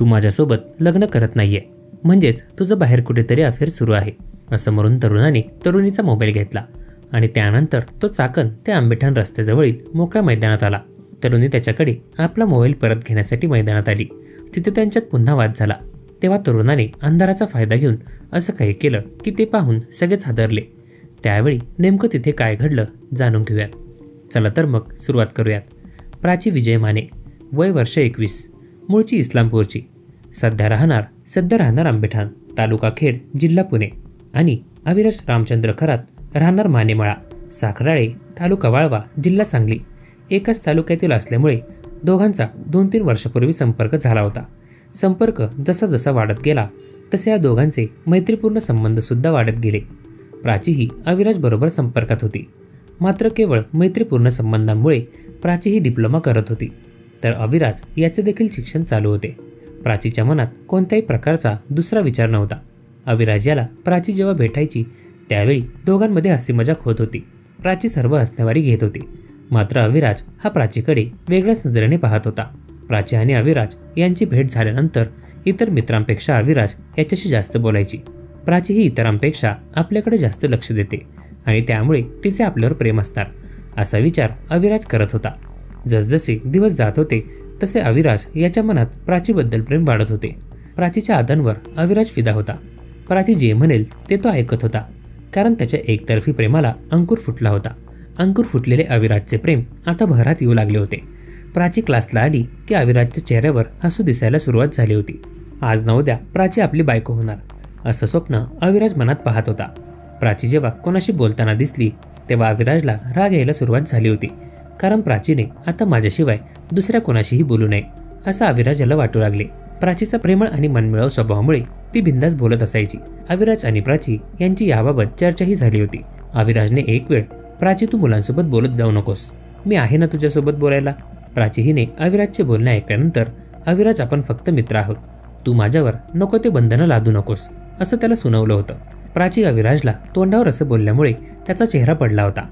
तू माझ्यासोबत लग्न करत नाहीये, म्हणजेच तुझं बाहेर कुठेतरी अफेअर सुरू आहे, असं म्हणून तरुणाने तरुणीचा मोबाईल घेतला आणि त्यानंतर तो चाकण त्या आंबेठाण रस्त्याजवळील मोकळ्या मैदानात आला. तरुणी त्याच्याकडे आपला मोबाईल परत घेण्यासाठी मैदानात आली. तिथे त्यांच्यात पुन्हा वाद झाला. तेव्हा तरुणाने अंधाराचा फायदा घेऊन असं काही केलं की ते पाहून सगळेच हादरले. त्यावेळी नेमकं तिथे काय घडलं जाणून घेऊयात. चला तर मग सुरुवात करूयात. प्राची विजय माने, वय वर्ष 21, मूळची इस्लामपूरची, सध्या राहणार आंबेठाण, तालुका खेड, जिल्हा पुणे, आणि अविराज रामचंद्र खरात, राहणार मानेमळा, साखराळे, तालुका वाळवा, जिल्हा सांगली. एकाच तालुक्यातील असल्यामुळे दोघांचा 2-3 वर्षापूर्वी संपर्क झाला होता. संपर्क जसा जसा वाढत गेला तसे या दोघांचे मैत्रीपूर्ण संबंध सुद्धा वाढत गेले. प्राची ही अविराज बरोबर संपर्कात होती, मात्र केवळ मैत्रीपूर्ण संबंधांमुळे प्राची ही डिप्लोमा करत होती, तर अविराज याचे देखील शिक्षण चालू होते. प्राचीच्या मनात कोणत्याही प्रकारचा दुसरा विचार नव्हता. अविराज याला प्राची जेव्हा भेटायची त्यावेळी दोघांमध्ये हसी मजाक होत होती. प्राची सर्व हसण्यावारी घेत होती, मात्र अविराज हा प्राचीकडे वेगळ्याच नजरेने पाहत होता. प्राची आणि अविराज यांची भेट झाल्यानंतर इतर मित्रांपेक्षा अविराज याच्याशी जास्त बोलायची. प्राची ही इतरांपेक्षा आपल्याकडे जास्त लक्ष देते आणि त्यामुळे तिचे आपल्यावर प्रेम असणार असा विचार अविराज करत होता. जसजसे दिवस जात होते तसे अविराज याच्या मनात प्राचीबद्दल प्रेम वाढत होते. प्राचीच्या आदांवर अविराज फिदा होता. प्राची जे म्हणेल ते तो ऐकत होता, कारण त्याच्या एकतर्फी प्रेमाला अंकुर फुटला होता. अंकुर फुटलेले अविराजचे प्रेम आता बहरात येऊ लागले होते. प्राची क्लासला आली की अविराजच्या चेहऱ्यावर हसू दिसायला सुरुवात झाली होती. आज न उद्या प्राची आपली बायको होणार असं स्वप्न अविराज मनात पाहत होता. प्राची जेव्हा कोणाशी बोलताना दिसली तेव्हा अविराजला राग यायला सुरुवात झाली होती, कारण प्राचीने आता माझ्याशिवाय दुसऱ्या कोणाशीही बोलू नये असं अविराजाला वाटू लागले. प्राचीचा प्रेमळ आणि मनमिळाऊ स्वभावामुळे ती बिंदास बोलत असायची. अविराज आणि प्राची यांची याबाबत चर्चाही झाली होती. अविराजने एक वेळ, प्राची तू मुलांसोबत बोलत जाऊ नकोस, मी आहे ना तुझ्यासोबत बोलायला. प्राची हिने अविराजचे बोलणे ऐकल्यानंतर, अविराज आपण फक्त मित्र आहोत, तू माझ्यावर नको ते बंधनं लादू नकोस असं त्याला सुनावलं होतं. प्राची अविराजला तोंडावर असं बोलल्यामुळे त्याचा चेहरा पडला होता.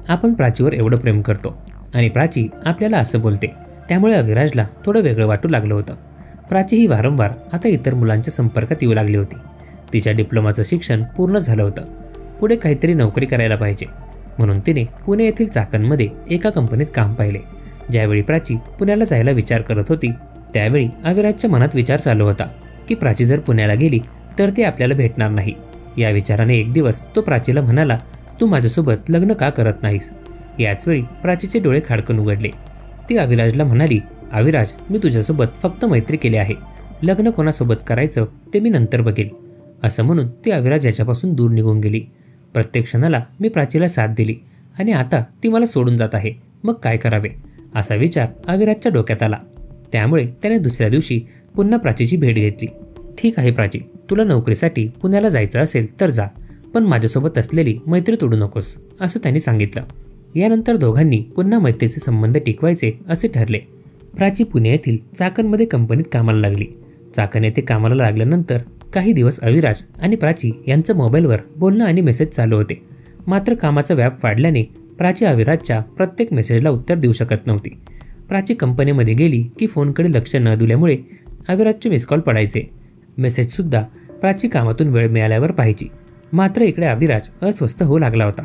आपण प्राचीवर एवढं प्रेम करतो आणि प्राची आपल्याला असं बोलते, त्यामुळे अविराजला थोडं वेगळं वाटू लागलं होतं. प्राची ही वारंवार आता इतर मुलांच्या संपर्कात येऊ लागली होती. तिच्या डिप्लोमाचं शिक्षण पूर्ण झालं होतं. पुढे काहीतरी नोकरी करायला पाहिजे म्हणून तिने पुणे येथील चाकणमध्ये एका कंपनीत काम पाहिले. ज्यावेळी प्राची पुण्याला जायला विचार करत होती त्यावेळी अविराजच्या मनात विचार चालू होता की प्राची जर पुण्याला गेली तर ती आपल्याला भेटणार नाही. या विचाराने एक दिवस तो प्राचीला म्हणाला, तू माझ्यासोबत लग्न का करत नाहीस. याचवेळी प्राचीचे डोळे खाडकन उघडले. ती अविराजला म्हणाली, अविराज मी तुझ्यासोबत फक्त मैत्री केली आहे, लग्न कोणासोबत करायचं ते मी नंतर बघेल. असं म्हणून ती अविराज याच्यापासून दूर निघून गेली. प्रत्येक क्षणाला मी प्राचीला साथ दिली आणि आता ती मला सोडून जात आहे, मग काय करावे असा विचार अविराजच्या डोक्यात आला. त्यामुळे त्याने दुसऱ्या दिवशी पुन्हा प्राचीची भेट घेतली. ठीक आहे प्राची, तुला नोकरीसाठी पुण्याला जायचं असेल तर जा, पण माझ्यासोबत असलेली मैत्री तोडू नकोस असं त्यांनी सांगितलं. यानंतर दोघांनी पुन्हा मैत्रीचे संबंध टिकवायचे असे ठरले. प्राची पुणे येथील चाकणमध्ये कंपनीत कामाला लागली. चाकण येथे कामाला लागल्यानंतर काही दिवस अविराज आणि प्राची यांचं मोबाईलवर बोलणं आणि मेसेज चालू होते. मात्र कामाचा व्याप वाढल्याने प्राची अविराजच्या प्रत्येक मेसेजला उत्तर देऊ शकत नव्हती. प्राची कंपनीमध्ये गेली की फोनकडे लक्ष न दिल्यामुळे अविराजचे मिस कॉल पडायचे. मेसेजसुद्धा प्राची कामातून वेळ मिळाल्यावर पाहायची. मात्र इकडे अविराज अस्वस्थ होऊ लागला होता.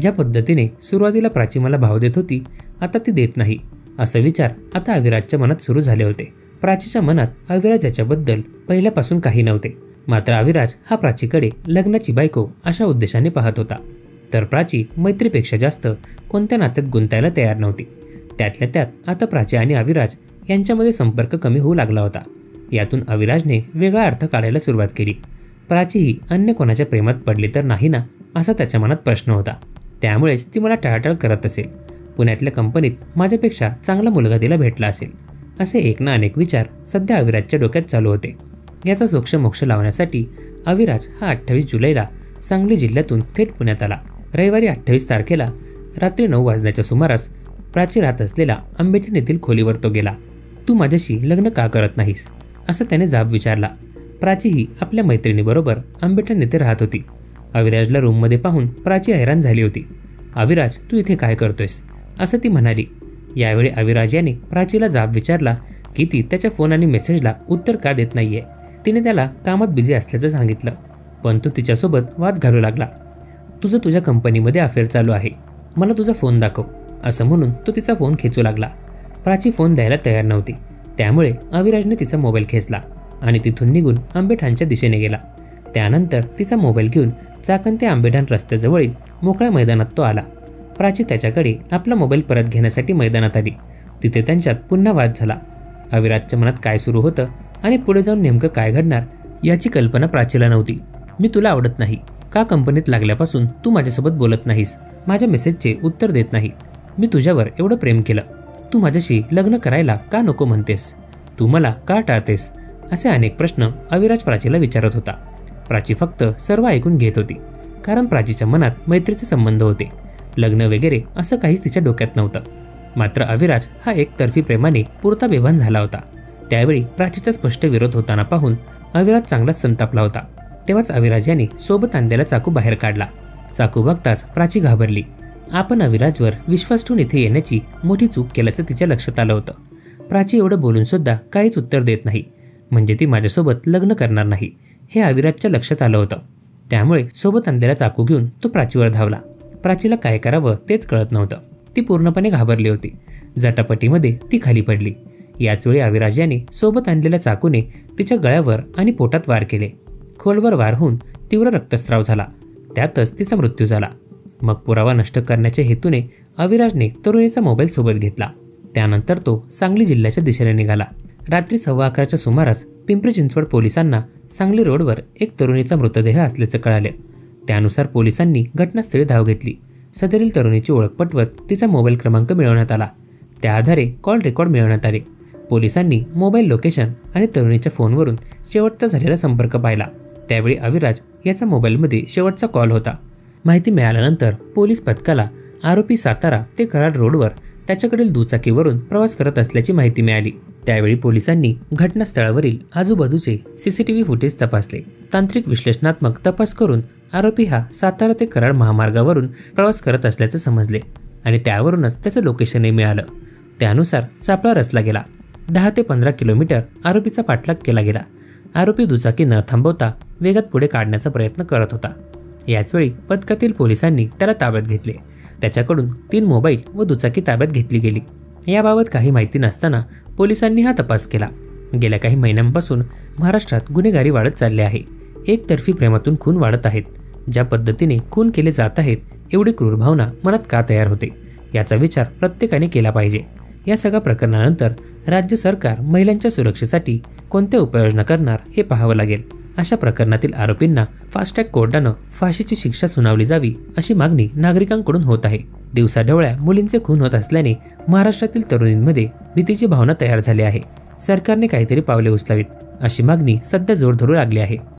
ज्या पद्धतीने सुरुवातीला प्राची मला भाव देत होती आता ती देत नाही असा विचार आता अविराजच्या मनात सुरू झाले होते. प्राचीच्या मनात अविराज याच्याबद्दल पहिल्यापासून काही नव्हते, मात्र अविराज हा प्राचीकडे लग्नाची बायको अशा उद्देशाने पाहत होता. तर प्राची मैत्रीपेक्षा जास्त कोणत्या नात्यात गुंतायला तयार नव्हती. त्यातल्या त्यात आता प्राची आणि अविराज यांच्यामध्ये संपर्क कमी होऊ लागला होता. यातून अविराजने वेगळा अर्थ काढायला सुरुवात केली. प्राची ही अन्य कोणाच्या प्रेमात पडली तर नाही ना असा त्याच्या मनात प्रश्न होता. त्यामुळेच ती मला टाळाटाळ करत असेल. पुण्यातल्या कंपनीत माझ्यापेक्षा चांगला मुलगा तिला भेटला असेल असे एक ना अनेक विचार सध्या अविराजच्या डोक्यात चालू होते. याचा सोक्षमोक्ष लावण्यासाठी अविराज हा 28 जुलैला सांगली जिल्ह्यातून थेट पुण्यात आला. रविवारी 28 तारखेला रात्री 9 वाजण्याच्या सुमारास प्राची राहत असलेला आंबेठाण येथील खोलीवर तो गेला. तू माझ्याशी लग्न का करत नाहीस असं त्याने जाब विचारला. प्राची ही आपल्या मैत्रिणीबरोबर आंबेठाण येथे राहत होती. अविराजला रूममध्ये पाहून प्राची हैराण झाली होती. अविराज तू इथे काय करतोयस असं ती म्हणाली. यावेळी अविराज याने प्राचीला जाब विचारला की ती त्याच्या फोन आणि मेसेजला उत्तर का देत नाहीये. तिने त्याला कामात बिझी असल्याचं सांगितलं, पण तो तिच्यासोबत वाद घालू लागला. तुझं तुझ्या कंपनीमध्ये अफेअर चालू आहे, मला तुझा फोन दाखव, असं म्हणून तो तिचा फोन खेचू लागला. प्राची फोन द्यायला तयार नव्हती, त्यामुळे अविराजने तिचा मोबाईल खेचला आणि तिथून निघून आंबेठाणच्या दिशेने गेला. त्यानंतर तिचा मोबाईल घेऊन चाकण ते आंबेठाण रस्त्याजवळील मोकळ्या मैदानात तो आला. प्राची त्याच्याकडे आपला मोबाईल परत घेण्यासाठी मैदानात आली. तिथे त्यांच्यात पुन्हा वाद झाला. अविराजच्या मनात काय सुरू होतं आणि पुढे जाऊन नेमकं काय घडणार याची कल्पना प्राचीला नव्हती. मी तुला आवडत नाही का? कंपनीत लागल्यापासून तू माझ्यासोबत बोलत नाहीस, माझ्या मेसेजचे उत्तर देत नाही. मी तुझ्यावर एवढं प्रेम केलं, तू माझ्याशी लग्न करायला का नको म्हणतेस? तू मला का टाळतेस? असे अनेक प्रश्न अविराज प्राचीला विचारत होता. प्राची फक्त सर्व ऐकून घेत होती, कारण प्राचीच्या मनात मैत्रीचे संबंध होते. लग्न वगैरे असं काहीच तिच्या डोक्यात नव्हतं. मात्र अविराज हा एकतर्फी प्रेमाने पुरता बेभान झाला होता. त्यावेळी प्राचीचा स्पष्ट विरोध होताना पाहून अविराज चांगलाच संतापला होता. तेव्हाच अविराज याने सोबत आणलेला चाकू बाहेर काढला. चाकू बघताच प्राची घाबरली. आपण अविराजवर विश्वास ठेवून इथे येण्याची मोठी चूक केल्याचं तिच्या लक्षात आलं होतं. प्राची एवढं बोलून सुद्धा काहीच उत्तर देत नाही, म्हणजे ती माझ्यासोबत लग्न करणार नाही हे अविराजच्या लक्षात आलं होतं. त्यामुळे सोबत आणलेला चाकू घेऊन तो प्राचीवर धावला. प्राचीला काय करावं तेच कळत नव्हतं. ती पूर्णपणे घाबरली होती. झटापटीमध्ये ती खाली पडली. याच वेळी अविराज याने सोबत आणलेल्या चाकूने तिच्या गळ्यावर आणि पोटात वार केले. खोलवर वार होऊन तीव्र रक्तस्राव झाला. त्यातच तिचा मृत्यू झाला. मग पुरावा नष्ट करण्याच्या हेतूने अविराजने तरुणीचा मोबाईल सोबत घेतला. त्यानंतर तो सांगली जिल्ह्याच्या दिशेने निघाला. रात्री 11:15च्या सुमारास पिंपरी चिंचवड पोलिसांना सांगली रोडवर एक तरुणीचा मृतदेह असल्याचं कळाले. त्यानुसार पोलिसांनी घटनास्थळी धाव घेतली. सदरील तरुणीची ओळख पटवत तिचा मोबाईल क्रमांक मिळवण्यात आला. त्या आधारे कॉल रेकॉर्ड मिळवण्यात आले. पोलिसांनी मोबाईल लोकेशन आणि तरुणीच्या फोनवरून शेवटचा झालेला संपर्क पाहिला. त्यावेळी अविराज याचा मोबाईलमध्ये शेवटचा कॉल होता. माहिती मिळाल्यानंतर पोलीस पथकाला आरोपी सातारा ते कराड रोडवर त्याच्याकडील दुचाकीवरून प्रवास करत असल्याची माहिती मिळाली. त्यावेळी पोलिसांनी घटनास्थळावरील आजूबाजूचे सीसीटीव्ही फुटेज तपासले. तांत्रिक विश्लेषणात्मक तपास करून आरोपी हा सातारा ते कराड महामार्गावरून प्रवास करत असल्याचं समजले आणि त्यावरूनच त्याचं लोकेशनही मिळालं. त्यानुसार सापळा रचला गेला. 10 ते 15 किलोमीटर आरोपीचा पाठलाग केला गेला. आरोपी दुचाकी न थांबवता वेगात पुढे काढण्याचा प्रयत्न करत होता. याचवेळी पथकातील पोलिसांनी त्याला ताब्यात घेतले. त्याच्याकडून 3 मोबाईल व दुचाकी ताब्यात घेतली गेली. याबाबत काही माहिती नसताना पोलिसांनी हा तपास केला. गेल्या काही महिन्यांपासून महाराष्ट्रात गुन्हेगारी वाढत चालली आहे. एकतर्फी प्रेमातून खून वाढत आहेत. ज्या पद्धतीने खून केले जात आहेत, एवढी क्रूर भावना मनात का तयार होते याचा विचार प्रत्येकाने केला पाहिजे. या सगळ्या प्रकरणानंतर राज्य सरकार महिलांच्या सुरक्षेसाठी कोणत्या उपाययोजना करणार हे पाहावं लागेल. अशा प्रकरणातील आरोपींना फास्ट ट्रॅक कोर्टानं फाशीची शिक्षा सुनावली जावी अशी मागणी नागरिकांकडून होत आहे. दिवसाढवळ्या मुलींचे खून होत असल्याने महाराष्ट्रातील तरुणींमध्ये भीतीची भावना तयार झाली आहे. सरकारने काहीतरी पावले उचलावीत अशी मागणी सध्या जोर धरू लागली आहे.